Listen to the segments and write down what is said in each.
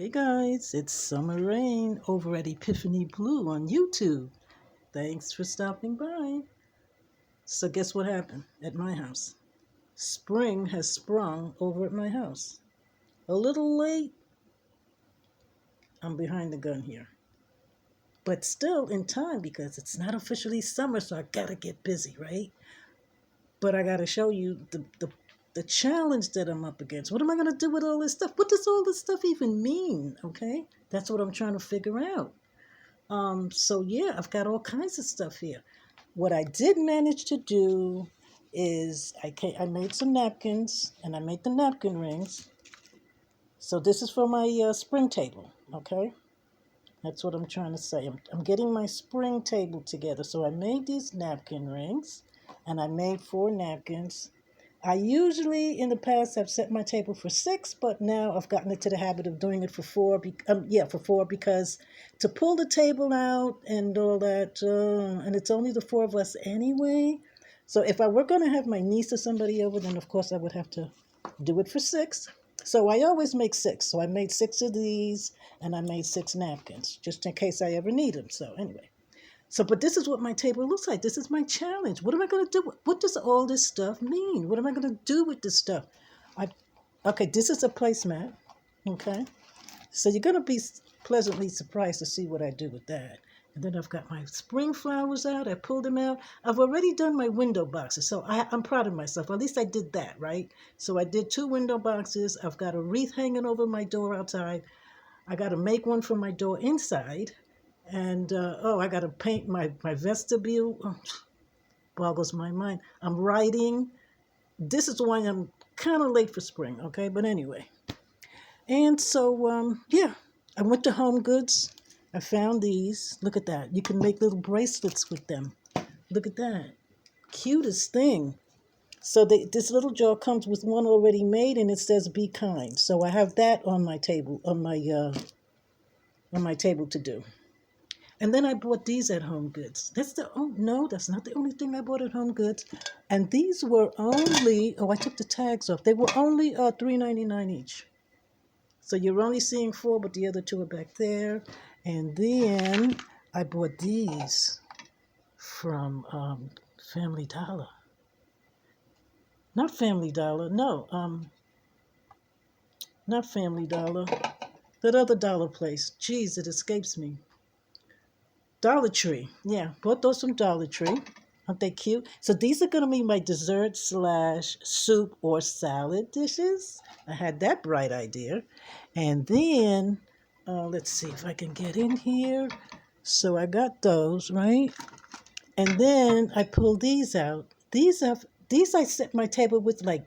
Hey guys, it's Summer Rain over at Epiphany Bleu on YouTube. Thanks for stopping by. So guess what happened at my house? Spring has sprung over at my house. A little late. I'm behind the gun here. But still in time because it's not officially summer, so I gotta get busy, right? But I gotta show you the challenge that I'm up against. What am I gonna do with all this stuff? What does all this stuff even mean? Okay? That's what I'm trying to figure out. So yeah, I've got all kinds of stuff here. What I did manage to do is I made some napkins and I made the napkin rings. So this is for my spring table, okay? That's what I'm trying to say. I'm getting my spring table together. So I made these napkin rings and I made 4 napkins. I usually in the past have set my table for 6, but now I've gotten into the habit of doing it for 4. For 4 because to pull the table out and all that, and it's only the 4 of us anyway. So if I were going to have my niece or somebody over, then of course I would have to do it for 6. So I always make 6. So I made 6 of these and I made 6 napkins just in case I ever need them. So anyway. But this is what my table looks like. This is my challenge. What am I going to do? What does all this stuff mean? What am I going to do with this stuff? Okay, this is a placemat. Okay. So you're going to be pleasantly surprised to see what I do with that. And then I've got my spring flowers out. I pulled them out. I've already done my window boxes. So I'm proud of myself. At least I did that, right? So I did 2 window boxes. I've got a wreath hanging over my door outside. I got to make one for my door inside. And, I got to paint my vestibule. Oh, boggles my mind. I'm writing. This is why I'm kind of late for spring, okay? But anyway. And so, I went to Home Goods. I found these. Look at that. You can make little bracelets with them. Look at that. Cutest thing. So this little jar comes with one already made, and it says "Be kind." So I have that on my table, on my table to do. And then I bought these at Home Goods. That's not the only thing I bought at Home Goods. And these were only, I took the tags off. They were only $3.99 each. So you're only seeing 4, but the other 2 are back there. And then I bought these from Family Dollar. Not Family Dollar, no, not Family Dollar. That other dollar place. Jeez, it escapes me. Dollar Tree. Yeah, bought those from Dollar Tree. Aren't they cute? So these are going to be my dessert / soup or salad dishes. I had that bright idea. And then, let's see if I can get in here. So I got those, right? And then I pulled these out. These I set my table with like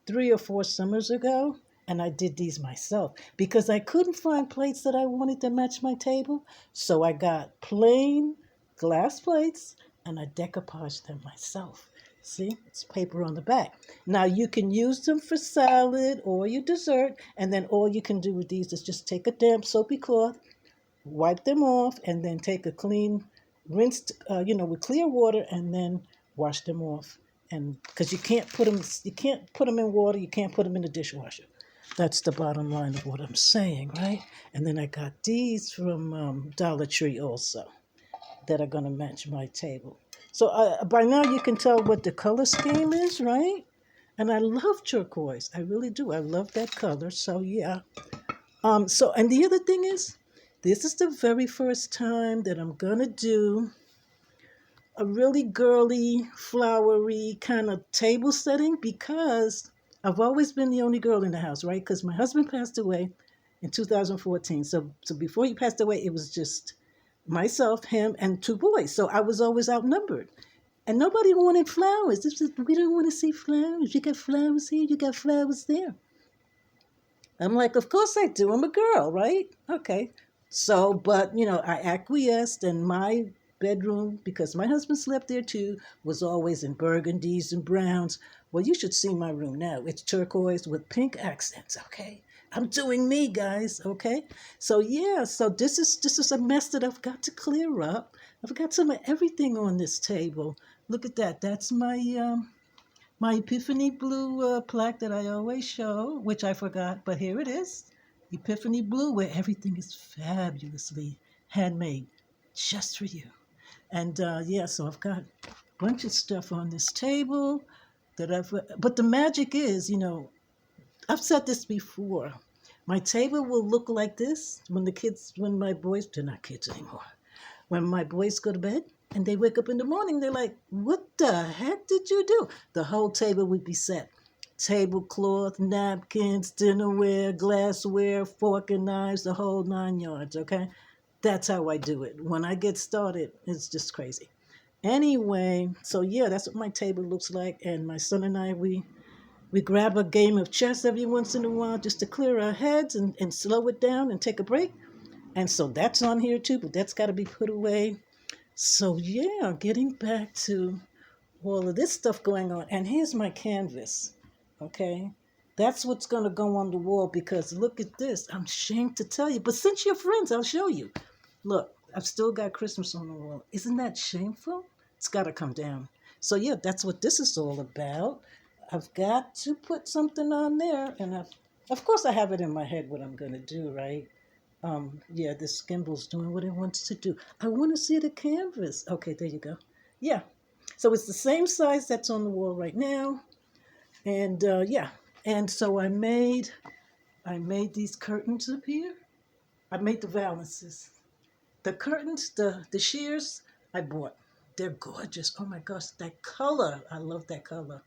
3 or 4 summers ago. And I did these myself because I couldn't find plates that I wanted to match my table. So I got plain glass plates and I decoupaged them myself. See, it's paper on the back. Now you can use them for salad or your dessert. And then all you can do with these is just take a damp soapy cloth, wipe them off, and then take a clean, rinsed, with clear water and then wash them off. And because you can't put them in water, you can't put them in the dishwasher. That's the bottom line of what I'm saying, right? And then I got these from Dollar Tree also that are going to match my table. So by now you can tell what the color scheme is, right? And I love turquoise. I really do. I love that color. So yeah. And the other thing is, this is the very first time that I'm going to do a really girly, flowery kind of table setting because I've always been the only girl in the house, right? Because my husband passed away in 2014. So before he passed away, it was just myself, him, and 2 boys. So I was always outnumbered. And nobody wanted flowers. We don't want to see flowers. You got flowers here, you got flowers there. I'm like, of course I do. I'm a girl, right? Okay. So, but, I acquiesced, and my bedroom, because my husband slept there too, was always in burgundies and browns. Well, you should see my room now. It's turquoise with pink accents, okay? I'm doing me, guys, okay? So, yeah, so this is a mess that I've got to clear up. I've got some of everything on this table. Look at that. That's my Epiphany Bleu plaque that I always show, which I forgot, but here it is. Epiphany Bleu, where everything is fabulously handmade just for you. And yeah, so I've got a bunch of stuff on this table that but the magic is, I've said this before. My table will look like this when my boys, they're not kids anymore. When my boys go to bed and they wake up in the morning, they're like, what the heck did you do? The whole table would be set. Tablecloth, napkins, dinnerware, glassware, fork and knives, the whole 9 yards, okay? That's how I do it. When I get started, it's just crazy. Anyway, so yeah, that's what my table looks like. And my son and I, we grab a game of chess every once in a while just to clear our heads and slow it down and take a break. And so that's on here too, but that's got to be put away. So yeah, getting back to all of this stuff going on. And here's my canvas, okay? That's what's going to go on the wall because look at this. I'm ashamed to tell you, but since you're friends, I'll show you. Look, I've still got Christmas on the wall. Isn't that shameful? It's got to come down. So yeah, that's what this is all about. I've got to put something on there, and of course I have it in my head what I'm going to do, right? Yeah, this gimbal's doing what it wants to do. I want to see the canvas. Okay, there you go. Yeah, so it's the same size that's on the wall right now, and yeah, and so I made these curtains up here. I made the valances. The curtains, the shears, I bought. They're gorgeous. Oh my gosh, that color! I love that color.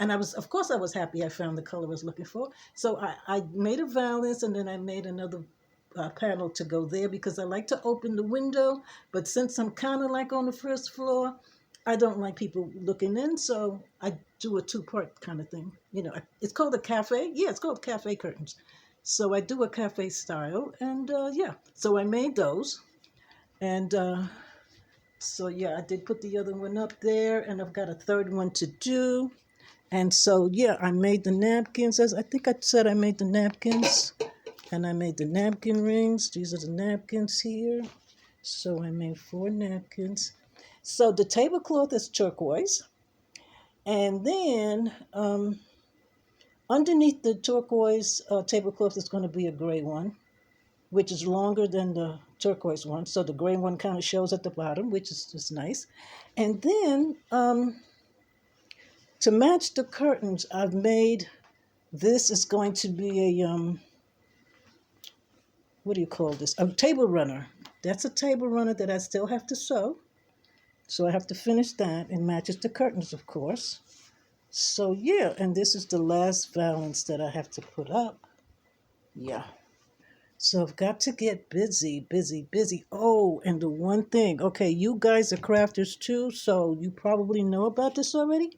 And of course, I was happy I found the color I was looking for. So I made a valance and then I made another panel to go there because I like to open the window. But since I'm kind of like on the first floor, I don't like people looking in. So I do a two-part kind of thing. It's called a cafe. Yeah, it's called cafe curtains. So I do a cafe style. And yeah, so I made those. And so yeah, I did put the other one up there. And I've got a third one to do. And so, yeah, I made the napkins. As I think I said, I made the napkins. And I made the napkin rings. These are the napkins here. So I made 4 napkins. So the tablecloth is turquoise. And then underneath the turquoise tablecloth is going to be a gray one, which is longer than the turquoise one. So the gray one kind of shows at the bottom, which is just nice. And then to match the curtains, I've made, this is going to be a, what do you call this? A table runner. That's a table runner that I still have to sew. So I have to finish that and matches the curtains, of course. So yeah, and this is the last valance that I have to put up. Yeah. So I've got to get busy, busy, busy. Oh, and the one thing, okay, you guys are crafters too, so you probably know about this already.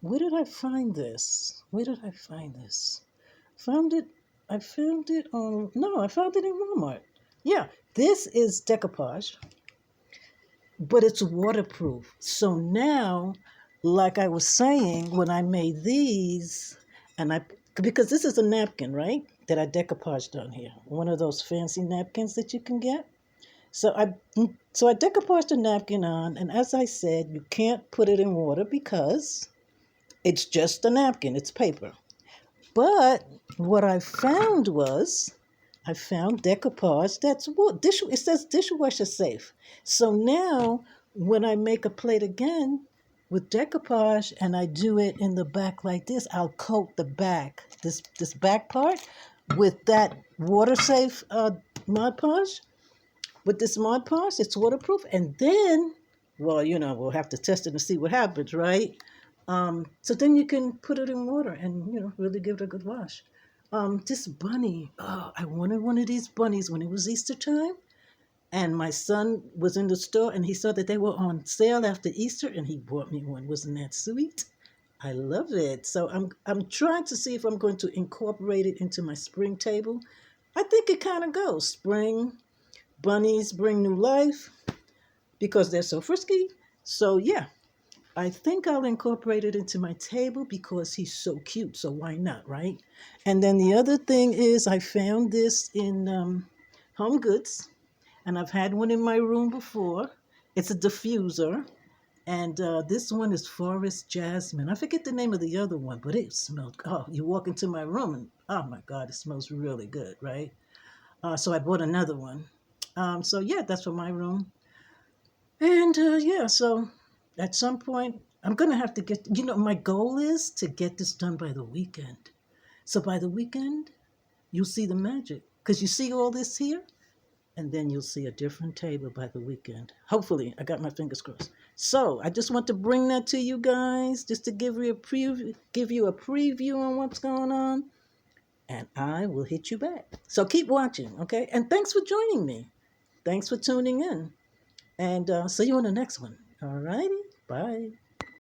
Where did I find this? Where did I find this? Found it. I found it on. No, I found it in Walmart. Yeah, this is decoupage, but it's waterproof. So now, like I was saying, when I made these, because this is a napkin, right? That I decoupaged on here. One of those fancy napkins that you can get. So I decoupaged the napkin on, and as I said, you can't put it in water because it's just a napkin. It's paper. But what I found decoupage that's wood. It says dishwasher safe. So now when I make a plate again with decoupage and I do it in the back like this, I'll coat the back, this back part with that water safe Mod Podge. With this Mod Podge, it's waterproof. And then, well, we'll have to test it and see what happens, right? So then you can put it in water and, really give it a good wash. This bunny, oh, I wanted one of these bunnies when it was Easter time. And my son was in the store and he saw that they were on sale after Easter and he bought me one. Wasn't that sweet? I love it. So I'm trying to see if I'm going to incorporate it into my spring table. I think it kind of goes. Spring, bunnies bring new life because they're so frisky. So yeah, I think I'll incorporate it into my table because he's so cute. So why not, right? And then the other thing is I found this in Home Goods. And I've had one in my room before. It's a diffuser. And this one is Forest Jasmine. I forget the name of the other one, but it smelled, oh, you walk into my room and, oh my God, it smells really good, right? So I bought another one. So yeah, that's for my room. And yeah, so at some point, I'm going to have to get, my goal is to get this done by the weekend. So by the weekend, you'll see the magic. Because you see all this here, and then you'll see a different table by the weekend. Hopefully, I got my fingers crossed. So I just want to bring that to you guys, just to give you a preview on what's going on, and I will hit you back. So keep watching, okay? And thanks for joining me. Thanks for tuning in, and see you on the next one. All righty, bye.